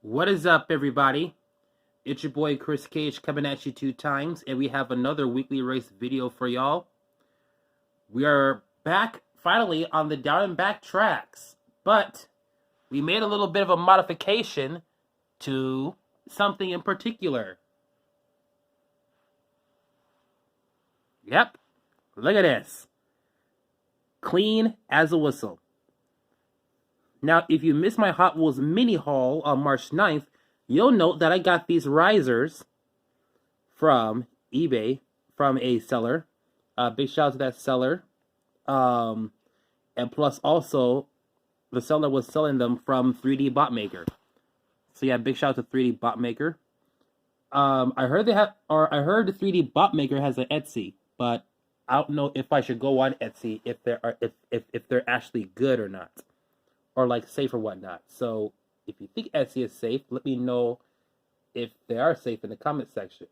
What is up, everybody? It's your boy Chris Cage coming at you 2 times, and we have another weekly race video for y'all. We are back finally on the down and back tracks, but we made a little bit of a modification to something in particular. Yep, look at this. Clean as a whistle. Now, if you missed my Hot Wheels mini haul on March 9th, you'll note that I got these risers from eBay, from a seller. Big shout out to that seller. And plus also, the seller was selling them from 3D Bot Maker. So yeah, big shout out to 3D Bot Maker. I heard the 3D Bot Maker has an Etsy, but I don't know if I should go on Etsy if they're actually good or not, or like safe or whatnot. So if you think Etsy is safe, let me know if they are safe in the comment section.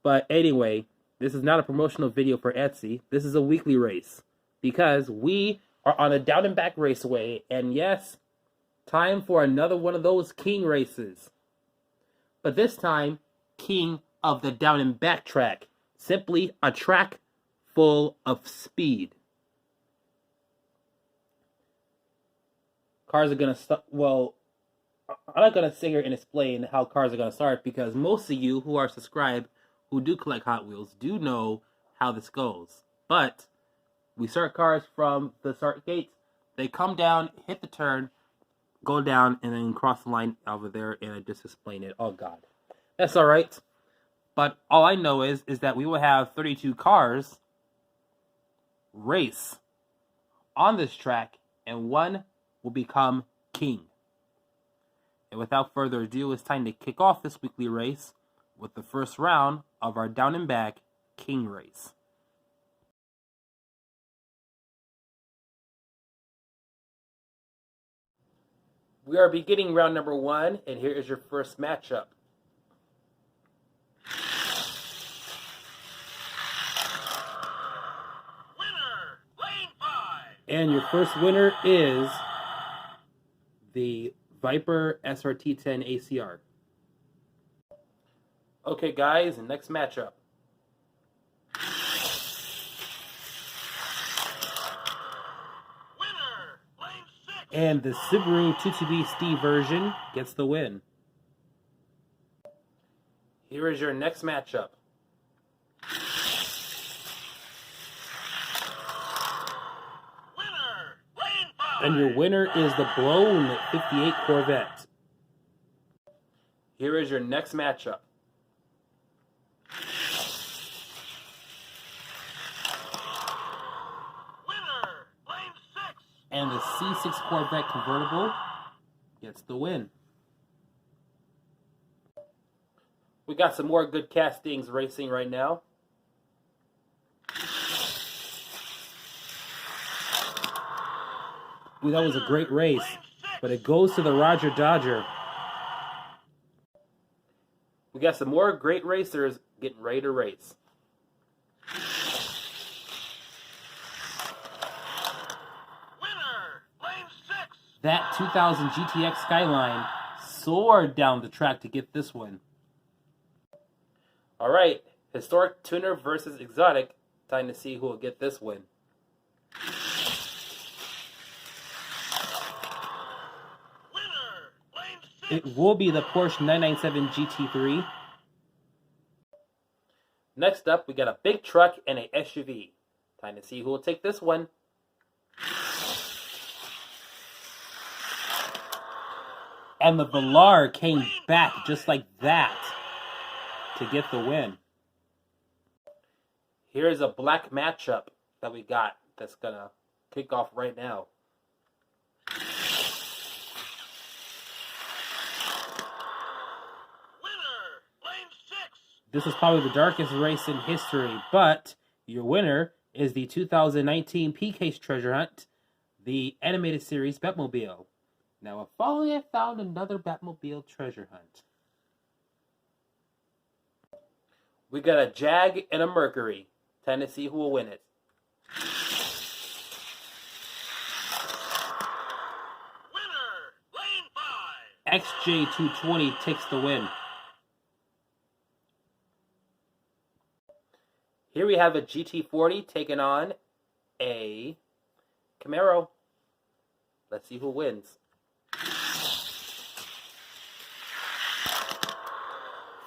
But anyway, this is not a promotional video for Etsy. This is a weekly race because we are on a down and back raceway, and yes, time for another one of those king races. But this time, king of the down and back track. Simply a track full of speed. Cars are going to start, well, I'm not going to sit here and explain how cars are going to start because most of you who are subscribed, who do collect Hot Wheels, do know how this goes. But we start cars from the start gates. They come down, hit the turn, go down, and then cross the line over there, and I just explain it. Oh, God. That's all right. But all I know is that we will have 32 cars race on this track, and one will become king. And without further ado, it's time to kick off this weekly race with the first round of our down and back king race. We are beginning round number 1, and here is your first matchup. Winner, lane 5. And your first winner is the Viper SRT10 ACR. Okay, guys, next matchup. Winner, lane 6. And the Subaru 2TB Steve version gets the win. Here is your next matchup. Winner, lane 5. And your winner is the blown 58 Corvette. Here is your next matchup. Winner, lane 6. And the C6 Corvette convertible gets the win. We got some more good castings racing right now. Ooh, that was a great race, but it goes to the Roger Dodger. We got some more great racers getting ready to race. Winner, lane 6. That 2000 GTX Skyline soared down the track to get this win. All right, historic tuner versus exotic. Time to see who will get this win. Winner, lane 6. It will be the Porsche 997 GT3. Next up, we got a big truck and a SUV. Time to see who will take this one. And the Velar came back just like that to get the win. Here's a black matchup that we got that's gonna kick off right now. Winner, lane 6. This is probably the darkest race in history, but your winner is the 2019 P-Case Treasure Hunt, the animated series Batmobile. Now, if only I found another Batmobile treasure hunt. We got a Jag and a Mercury. Time to see who will win it. Winner, lane 5. XJ220 takes the win. Here we have a GT40 taking on a Camaro. Let's see who wins.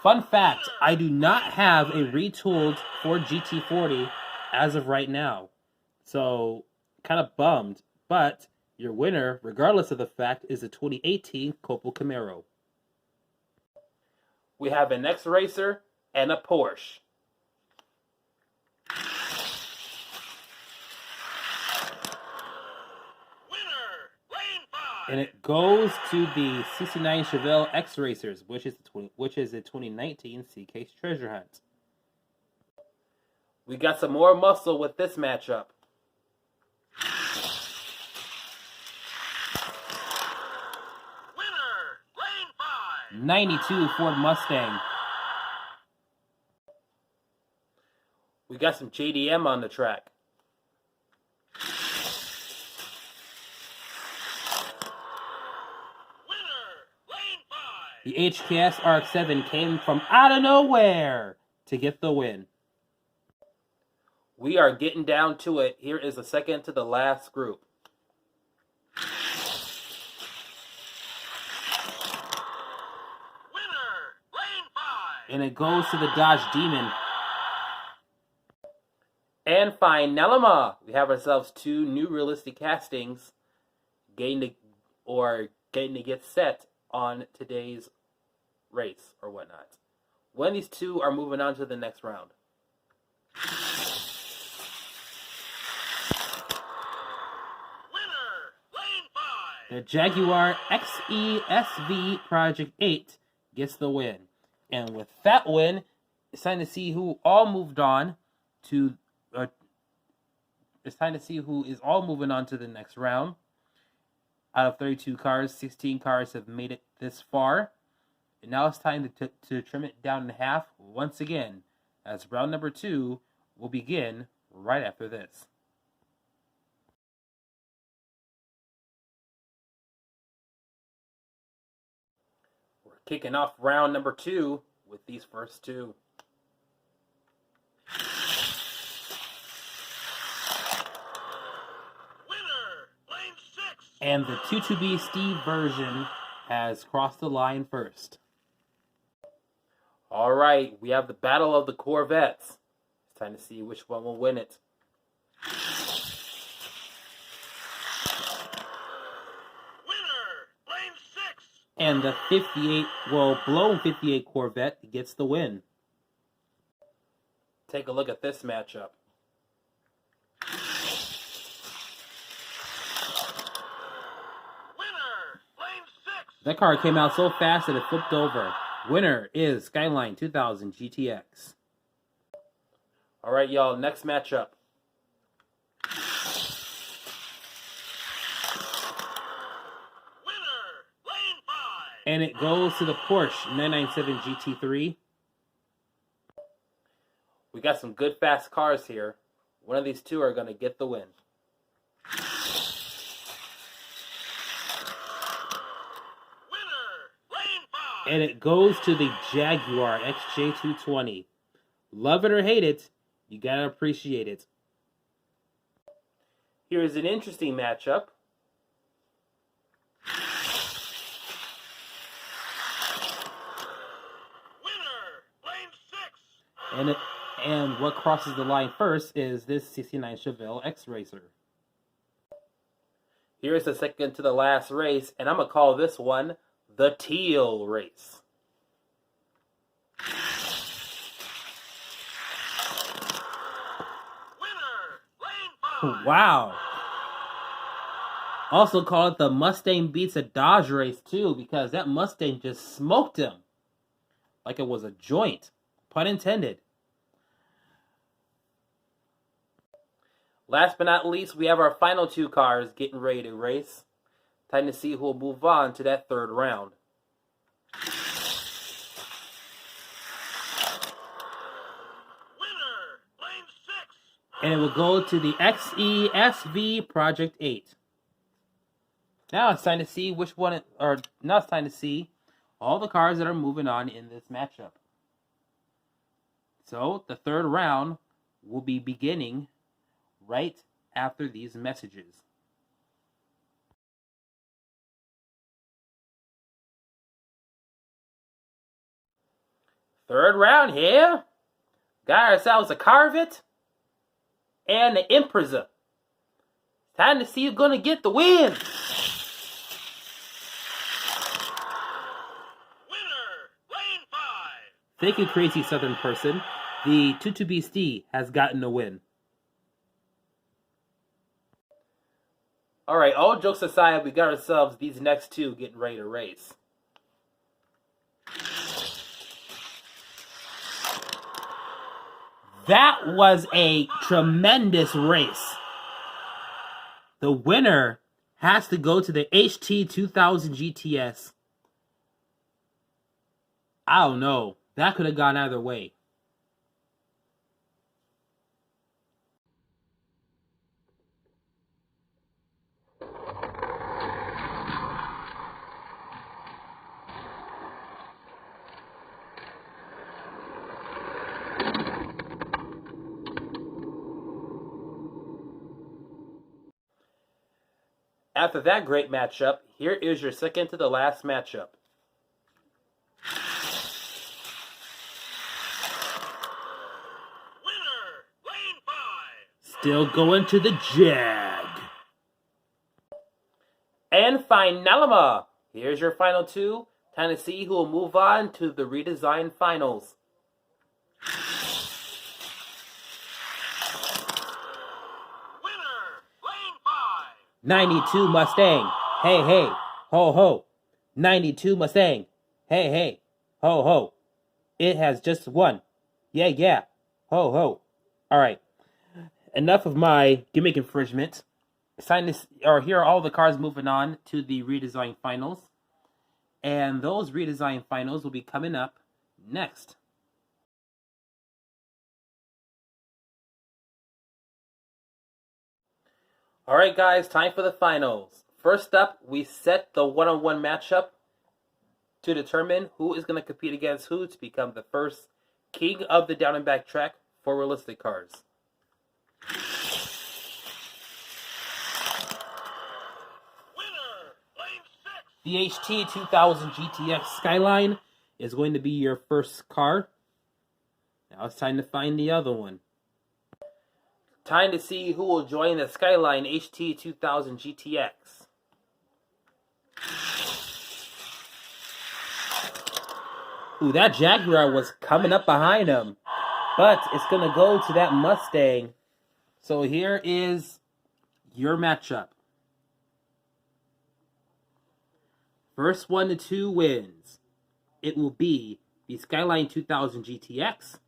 Fun fact, I do not have a retooled Ford GT40 as of right now. So, kind of bummed. But your winner, regardless of the fact, is a 2018 Copel Camaro. We have an X-Racer and a Porsche. And it goes to the 69 Chevelle X-Racers, which is a 2019 C-Case Treasure Hunt. We got some more muscle with this matchup. Winner, lane 5. 92 Ford Mustang. We got some JDM on the track. The HKS RX-7 came from out of nowhere to get the win. We are getting down to it. Here is the second to the last group. Winner, lane 5. And it goes to the Dodge Demon. And finally, we have ourselves two new realistic castings getting to get set on today's race or whatnot. When these two are moving on to the next round. Winner, lane 5. The Jaguar XESV Project 8 gets the win. And with that win, it's time to see who all moved on to it's time to see who is all moving on to the next round. Out of 32 cars, 16 cars have made it this far. And now it's time to trim it down in half once again, as round number 2 will begin right after this. We're kicking off round number 2 with these first two. And the 22B Steve version has crossed the line first. All right, we have the Battle of the Corvettes. It's time to see which one will win it. Winner, lane 6. And the blown 58 Corvette gets the win. Take a look at this matchup. That car came out so fast that it flipped over. Winner is Skyline 2000 GTX. All right, y'all, next matchup. Winner, lane 5. And it goes to the Porsche 997 GT3. We got some good fast cars here. One of these two are going to get the win. And it goes to the Jaguar XJ220. Love it or hate it, you gotta appreciate it. Here's an interesting matchup. Winner, lane 6. And what crosses the line first is this 69 Chevelle X-Racer. Here's the second to the last race, and I'm gonna call this one the Teal Race. Winner, lane 5. Wow. Also call it the Mustang beats a Dodge race too, because that Mustang just smoked him like it was a joint. Pun intended. Last but not least, we have our final two cars getting ready to race. Time to see who will move on to that third round. Winner, lane 6. And it will go to the XESV Project 8. Now it's time to see which one, or now it's time to see all the cars that are moving on in this matchup. So the third round will be beginning right after these messages. Third round here. Got ourselves a Carvet and the Impreza. Time to see who's gonna get the win. Winner, lane 5. Thank you, crazy Southern person. The 22BC has gotten a win. Alright, all jokes aside, we got ourselves these next two getting ready to race. That was a tremendous race. The winner has to go to the HT 2000 GTS. I don't know. That could have gone either way. After that great matchup, here is your second to the last matchup. Winner, lane 5. Still going to the Jag. And Finalima, here's your final two. Time to see who will move on to the redesigned finals. Winner, lane 5. 92 Mustang. Hey, hey. Ho, ho. 92 Mustang. Hey, hey. Ho, ho. It has just won. Yeah, yeah. Ho, ho. All right. Enough of my gimmick infringement. Here are all the cars moving on to the redesign finals. And those redesign finals will be coming up next. Alright guys, time for the finals. First up, we set the one-on-one matchup to determine who is going to compete against who to become the first king of the down and back track for realistic cars. Winner, lane 6. The HT 2000 GTX Skyline is going to be your first car. Now it's time to find the other one. Time to see who will join the Skyline HT 2000 GTX. Ooh, that Jaguar was coming up behind him. But it's going to go to that Mustang. So here is your matchup. First 1 to 2 wins. It will be the Skyline 2000 GTX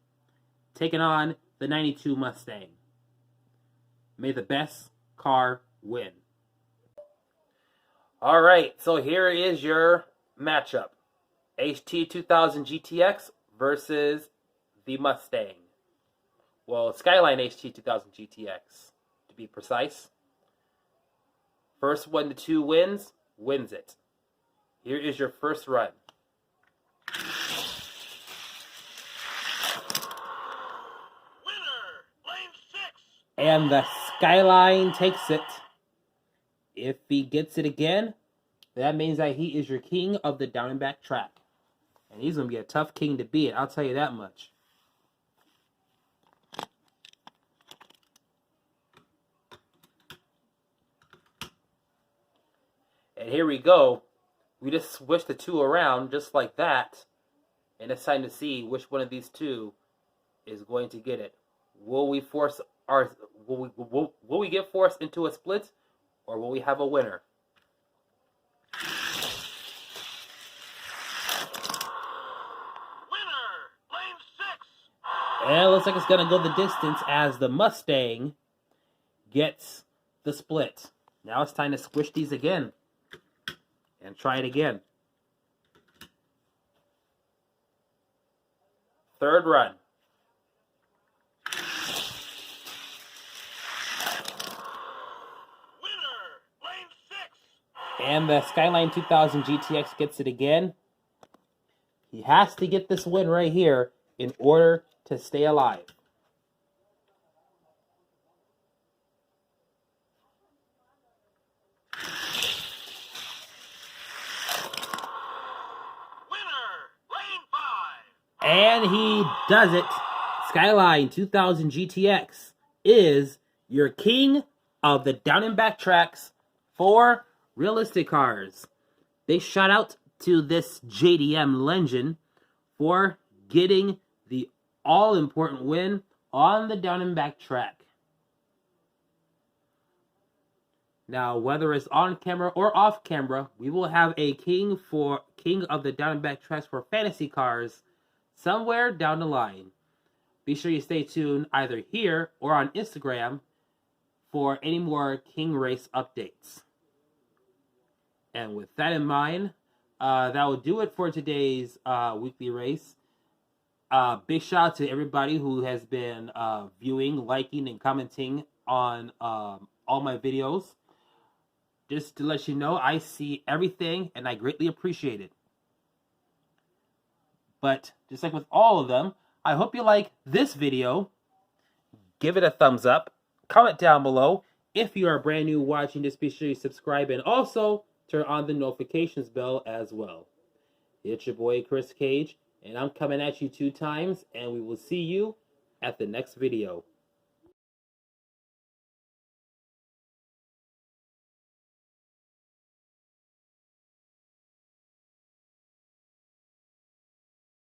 taking on the 92 Mustang. May the best car win. Alright, so here is your matchup. HT 2000 GTX versus the Mustang. Well, Skyline HT 2000 GTX, to be precise. First 1 to 2 wins it. Here is your first run. Winner, lane 6. And the Skyline takes it. If he gets it again, that means that he is your king of the down and back track. And he's going to be a tough king to beat, I'll tell you that much. And here we go. We just switched the two around just like that. And it's time to see which one of these two is going to get it. Will we get forced into a split, or will we have a winner? Winner, lane 6. And it looks like it's going to go the distance as the Mustang gets the split. Now it's time to squish these again. And try it again. Third run. Winner, lane 6. And the Skyline 2000 GTX gets it again. He has to get this win right here in order to stay alive. Winner, lane 5. And he does it. Skyline 2000 GTX is your king of the down and back tracks for realistic cars. Big shout out to this JDM legend for getting the all-important win on the down and back track. Now, whether it's on camera or off camera, we will have a king of the down and back tracks for fantasy cars somewhere down the line. Be sure you stay tuned either here or on Instagram for any more King Race updates. And with that in mind, that will do it for today's weekly race. Big shout out to everybody who has been viewing, liking, and commenting on all my videos. Just to let you know, I see everything and I greatly appreciate it. But just like with all of them, I hope you like this video. Give it a thumbs up. Comment down below. If you are brand new watching this, be sure you subscribe and also turn on the notifications bell as well. It's your boy Chris Cage, and I'm coming at you 2 times, and we will see you at the next video.